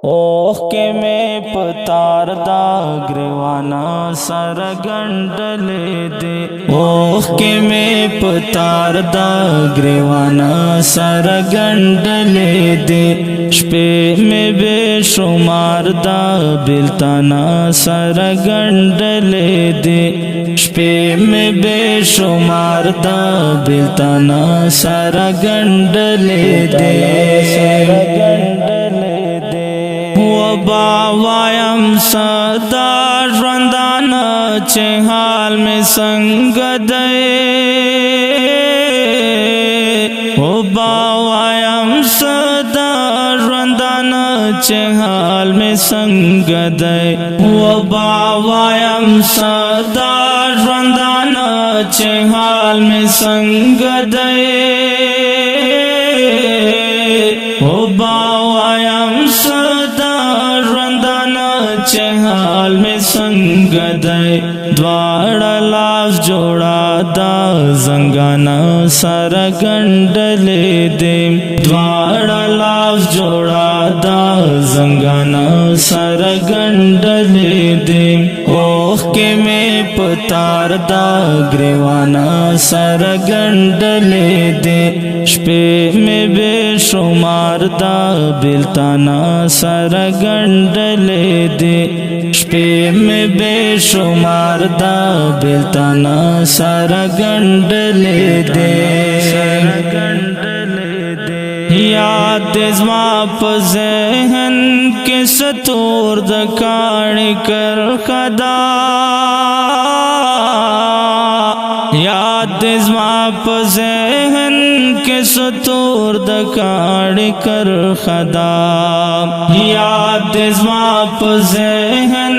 اوخ کے میں پتار دا گریوانا سر گنڈلے دے اوخ کے میں پتار دا گریوانا سر گنڈلے دے شپے میں بے شمار دا بلتانا سر گنڈلے دے شپے میں بے شمار دا بلتانا سر گنڈلے دے وبا وایم صدا ژوندانه چې حال می څنګه دی وبا وایم صدا ژوندانه چې حال می څنګه دی وبا وایم صدا ژوندانه چې حال می څنګه دی وبا وایم صدا چې حال میں سنگ دے دواړه لاس جوړا دا زنګانا سر ګنډلې دې دواړه لاس جوړا دا زنګانا سر ګنډلې دې اوخ کې مې پتار دا گریوانا سر ګنډلې دې شپې مې بے شمار دا بلتانا سر ګنډلې دې شپے میں بے شمار دا بلتانا سر گنڈلے دے یاد زما په ذہن کے ستور د کاڼ کر خدا یاد زما په ذہن کے ستور د کاڼ کر خدا یاد زما په ذہن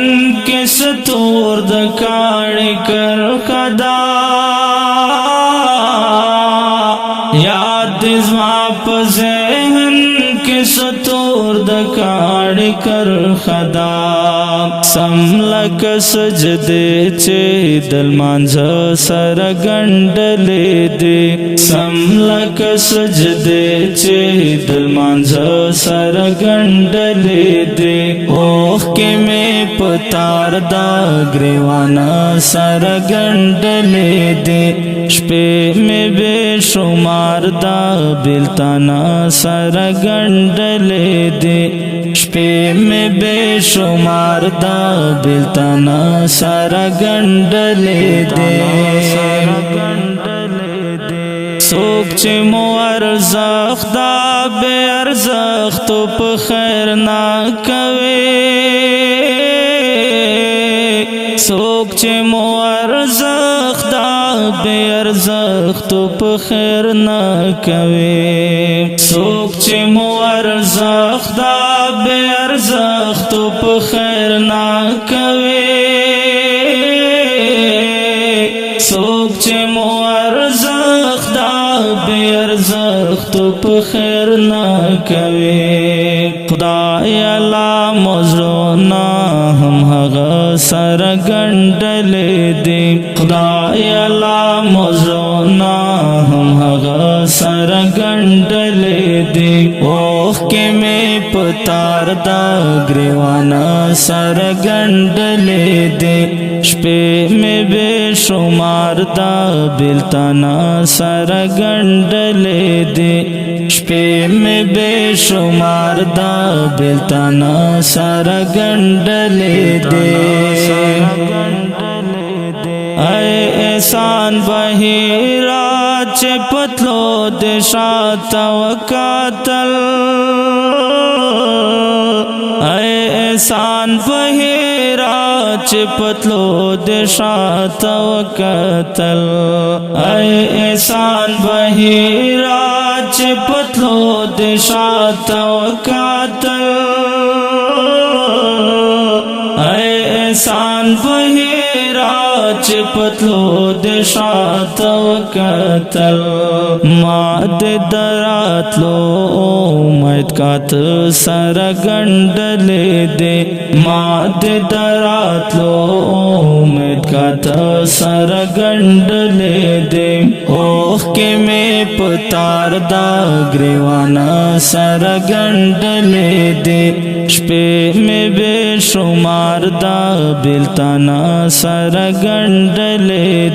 کے ستور د کاڼ کر خدا یاد زما په ذہن کے ستور د کاڼ کر خدا سم لک سجدے چې دل مانځه سر ګنډلې دې سم لک سجدے چې دل مانځه سر ګنډلې دې اوخ کې مې پتار دا گریوانا سر ګنډلې دې شپې مې بے شمار دا بلتانا سر گنڈلے دے شپے میں بے شمار دا بلتانا سر گنڈلے دے سوک چے مو ارزخ دا بے ارزخ تو پا خیر نا کوے سوک چے مو ارزخ دا بے ارزخ تو پا خیر نا کوے سوک چے مو ارزخ دا بے ارزخ تو پا خیر نا کوے سوک چے مو ارزخ دا بے ارزخ تو پا خیر نا کوے خدای اللہ مزرونا ہم هغه سر ګنډلې دې خدای الله مزرونا هم هغه سر ګنډلې دې اوخ کې مې پتار دا گریوانا سر ګنډلې دې شپې مې بے شمار دا بلتانا سر ګنډلې دې شپې مې بے شمار دا بلتانا سر ګنډلې دے اے احسان بحیرا چے پتلو دے شاتا وکاتل اے احسان بحیرا چے پتلو دے شاتا وکاتل اے احسان بحیرا چے پتلو دے شاتا وکاتل اے احسان بحیرا پتلو د شاتو قتل ما د دراتلو امید کات سر گنڈل دے ما د دراتلو امید کات سر گنڈل دے اوخ کے میں پتار دا گریوانا سر گنڈل دے شپے میں بے شمار دا بلتانا سر گنڈل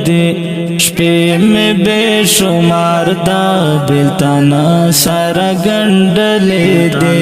دے شپے میں بے شمار دا بلتانا سر گنڈل دے